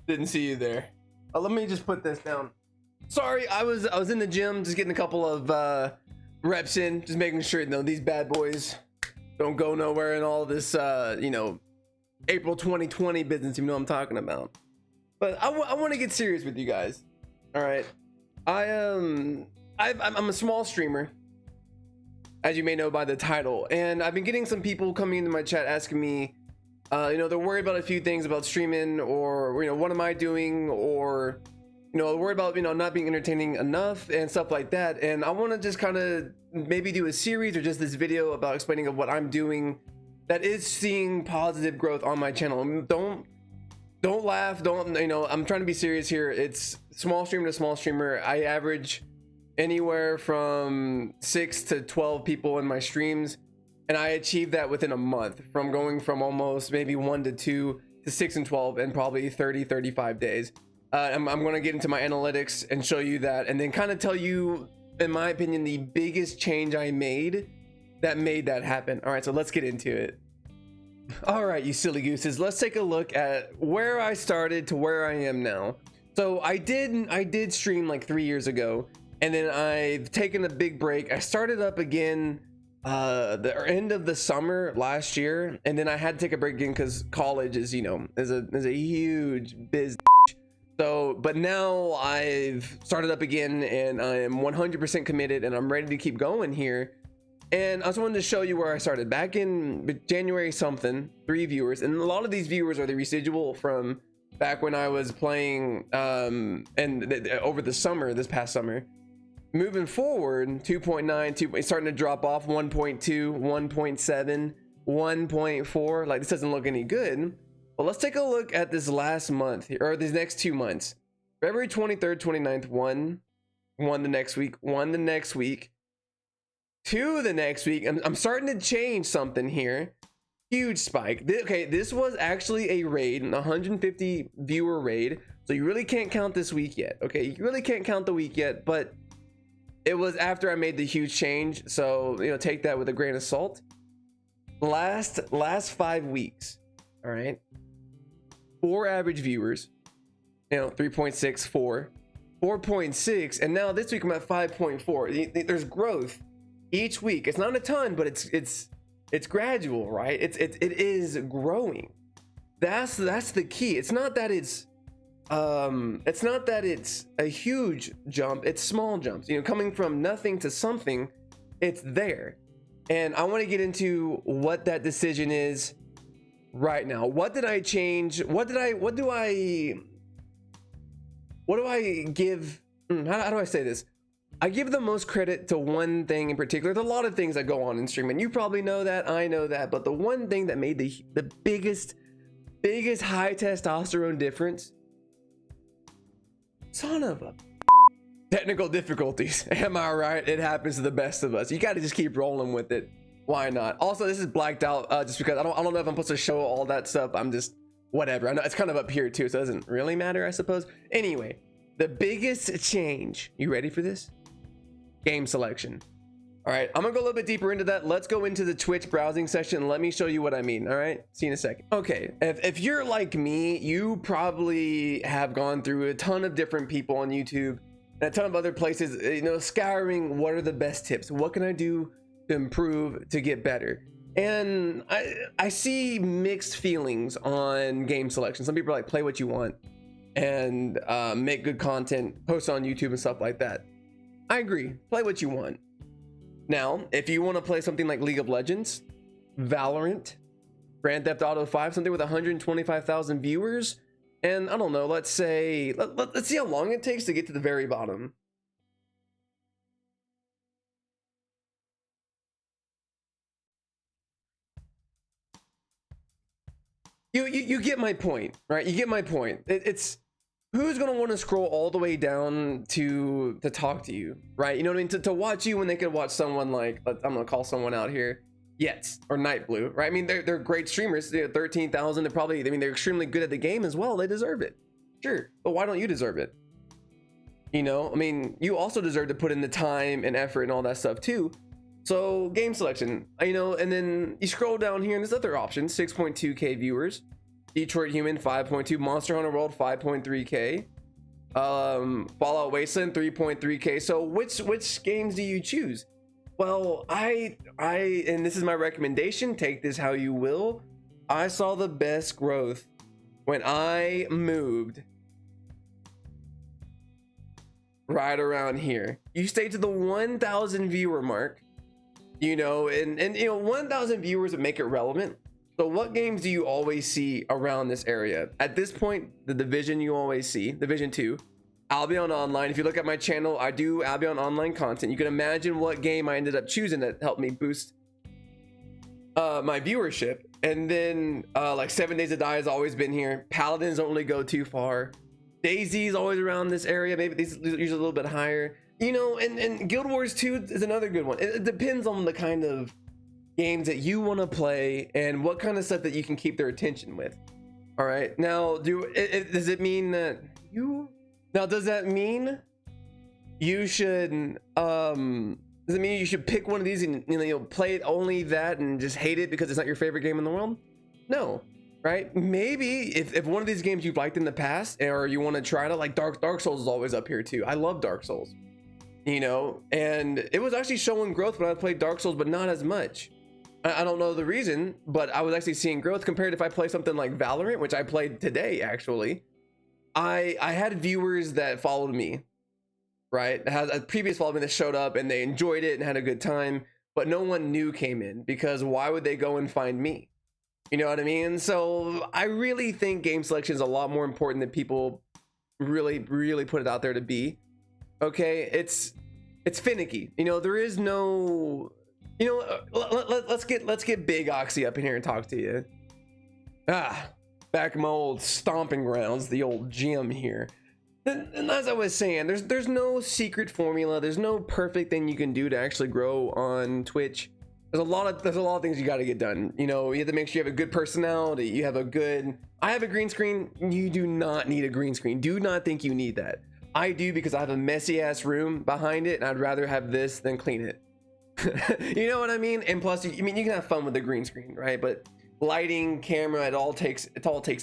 Didn't see you there. Let me just put this down. Sorry, I was in the gym just getting a couple of reps in, just making sure these bad boys don't go nowhere in all this April 2020 business. You know what I'm talking about. But I want to get serious with you guys. All right, I'm a small streamer, as you may know by the title, and I've been getting some people coming into my chat asking me, they're worried about a few things about streaming, or what am I doing, or they're worried about not being entertaining enough and stuff like that. And I want to just kind of maybe do a series or just this video about explaining of what I'm doing that is seeing positive growth on my channel. Don't laugh. I'm trying to be serious here. It's small streamer to small streamer. I average anywhere from 6 to 12 people in my streams, and I achieved that within a month, from going from almost maybe 1 to 2 to 6 and 12 in probably 35 days. I'm going to get into my analytics and show you that, and then kind of tell you, in my opinion, the biggest change I made that happen. All right, so let's get into it. All right, you silly gooses, let's take a look at where I started to where I am now. So I did stream like 3 years ago, and then I've taken a big break. I started up again the end of the summer last year, and then I had to take a break again because college is a huge business. So, but now I've started up again, and I am 100% committed, and I'm ready to keep going here. And I just wanted to show you where I started back in January something, 3 viewers, and a lot of these viewers are the residual from back when I was playing over the summer, this past summer. Moving forward, 2.9, it's starting to drop off, 1.2, 1.7, 1.4. Like, this doesn't look any good. Well, let's take a look at this last month, or these next 2 months. February 23rd, 29th, one the next week, one the next week, 2 the next week. I'm starting to change something here. Huge spike. Okay, this was actually a raid, an 150 viewer raid. So you really can't count this week yet. Okay, you really can't count the week yet, but it was after I made the huge change. So, take that with a grain of salt. Last 5 weeks, all right, 4 average viewers, 3.6, 4, 4.6, and now this week I'm at 5.4. There's growth each week. It's not a ton, but it's gradual, right? It is growing. That's the key. It's not that it's a huge jump. It's small jumps. Coming from nothing to something, it's there. And I want to get into what that decision is right now. What did I change? What do I give? How do I say this? I give the most credit to one thing in particular. There's a lot of things that go on in streaming. You probably know that, I know that, but the one thing that made the biggest high testosterone difference, son of a technical difficulties. Am I right? It happens to the best of us. You got to just keep rolling with it. Why not? Also, this is blacked out just because I don't know if I'm supposed to show all that stuff. I'm just whatever. I know it's kind of up here too, so it doesn't really matter, I suppose. Anyway, the biggest change. You ready for this? Game selection. All right, I'm gonna go a little bit deeper into that. Let's go into the Twitch browsing section and let me show you what I mean. All right, see you in a second. Okay, if you're like me, you probably have gone through a ton of different people on YouTube and a ton of other places, scouring what are the best tips, what can I do to improve, to get better. And I see mixed feelings on game selection. Some people are like, play what you want and make good content, post on YouTube and stuff like that. I agree, play what you want. Now, if you want to play something like League of Legends, Valorant, Grand Theft Auto 5, something with 125,000 viewers, and I don't know, let's say, let's see how long it takes to get to the very bottom. You get my point, right? You get my point. It's who's gonna want to scroll all the way down to talk to you, right? You know what I mean? To watch you when they could watch someone like, I'm gonna call someone out here, Yetz or Nightblue, right? I mean, they're great streamers. They're 13,000. They're extremely good at the game as well. They deserve it, sure. But why don't you deserve it? You also deserve to put in the time and effort and all that stuff too. So game selection, and then you scroll down here and there's other options, 6.2K viewers, Detroit Human 5.2, Monster Hunter World 5.3k, Fallout Wasteland 3.3k. So which games do you choose? Well, I and this is my recommendation, take this how you will. I saw the best growth when I moved right around here. You stay to the 1,000 viewer mark, you know, and you know, 1,000 viewers would make it relevant. So what games do you always see around this area? At this point, the Division you always see, Division 2, Albion Online. If you look at my channel, I do Albion Online content. You can imagine what game I ended up choosing that helped me boost my viewership. And then like 7 Days to Die has always been here. Paladins don't really go too far. DayZ's always around this area. Maybe these are usually a little bit higher. You know, and Guild Wars 2 is another good one. It depends on the kind of games that you want to play and what kind of stuff that you can keep their attention with. All right, now does it mean that does that mean you should does it mean you should pick one of these and, you know, play it only that and just hate it because it's not your favorite game in the world? No, right? Maybe if one of these games you've liked in the past or you want to try to, like Dark Souls is always up here too. I love Dark Souls, you know, and it was actually showing growth when I played Dark Souls, but not as much. I don't know the reason, but I was actually seeing growth compared if I play something like Valorant, which I played today actually. I had viewers that followed me, right? Had a previous followed me that showed up and they enjoyed it and had a good time, but no one new came in because why would they go and find me? You know what I mean? So I really think game selection is a lot more important than people really put it out there to be. Okay, it's finicky. You know, there is no, you know, let's get Big Oxy up in here and talk to you. Back in my old stomping grounds, the old gym here. And as I was saying, there's no secret formula. There's no perfect thing you can do to actually grow on Twitch. There's a lot of things you got to get done. You know, you have to make sure you have a good personality. You have a good. I have a green screen. You do not need a green screen. Do not think you need that. I do because I have a messy ass room behind it, and I'd rather have this than clean it. You know what I mean? And plus, you can have fun with the green screen, right? But lighting, camera, it all takes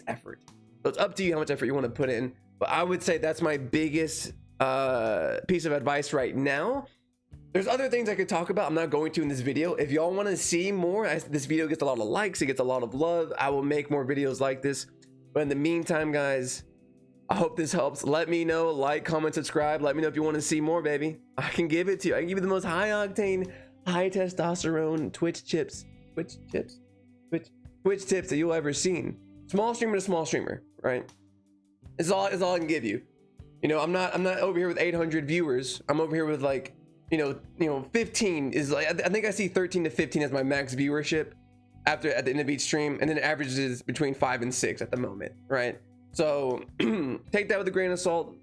effort. So it's up to you how much effort you want to put in. But I would say that's my biggest piece of advice right now. There's other things I could talk about. I'm not going to in this video. If y'all want to see more, this video gets a lot of likes, it gets a lot of love, I will make more videos like this. But in the meantime, guys, I hope this helps. Let me know, like, comment, subscribe. Let me know if you want to see more, baby. I can give it to you. I can give you the most high octane, high testosterone Twitch tips that you'll ever seen. Small streamer to small streamer, right? It's all I can give you. You know, I'm not over here with 800 viewers. I'm over here with like, you know, 15 is like, I think I see 13 to 15 as my max viewership at the end of each stream, and then it averages between 5 and 6 at the moment, right? So take that with a grain of salt.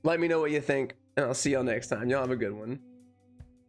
Let me know what you think, and I'll see y'all next time. Y'all have a good one.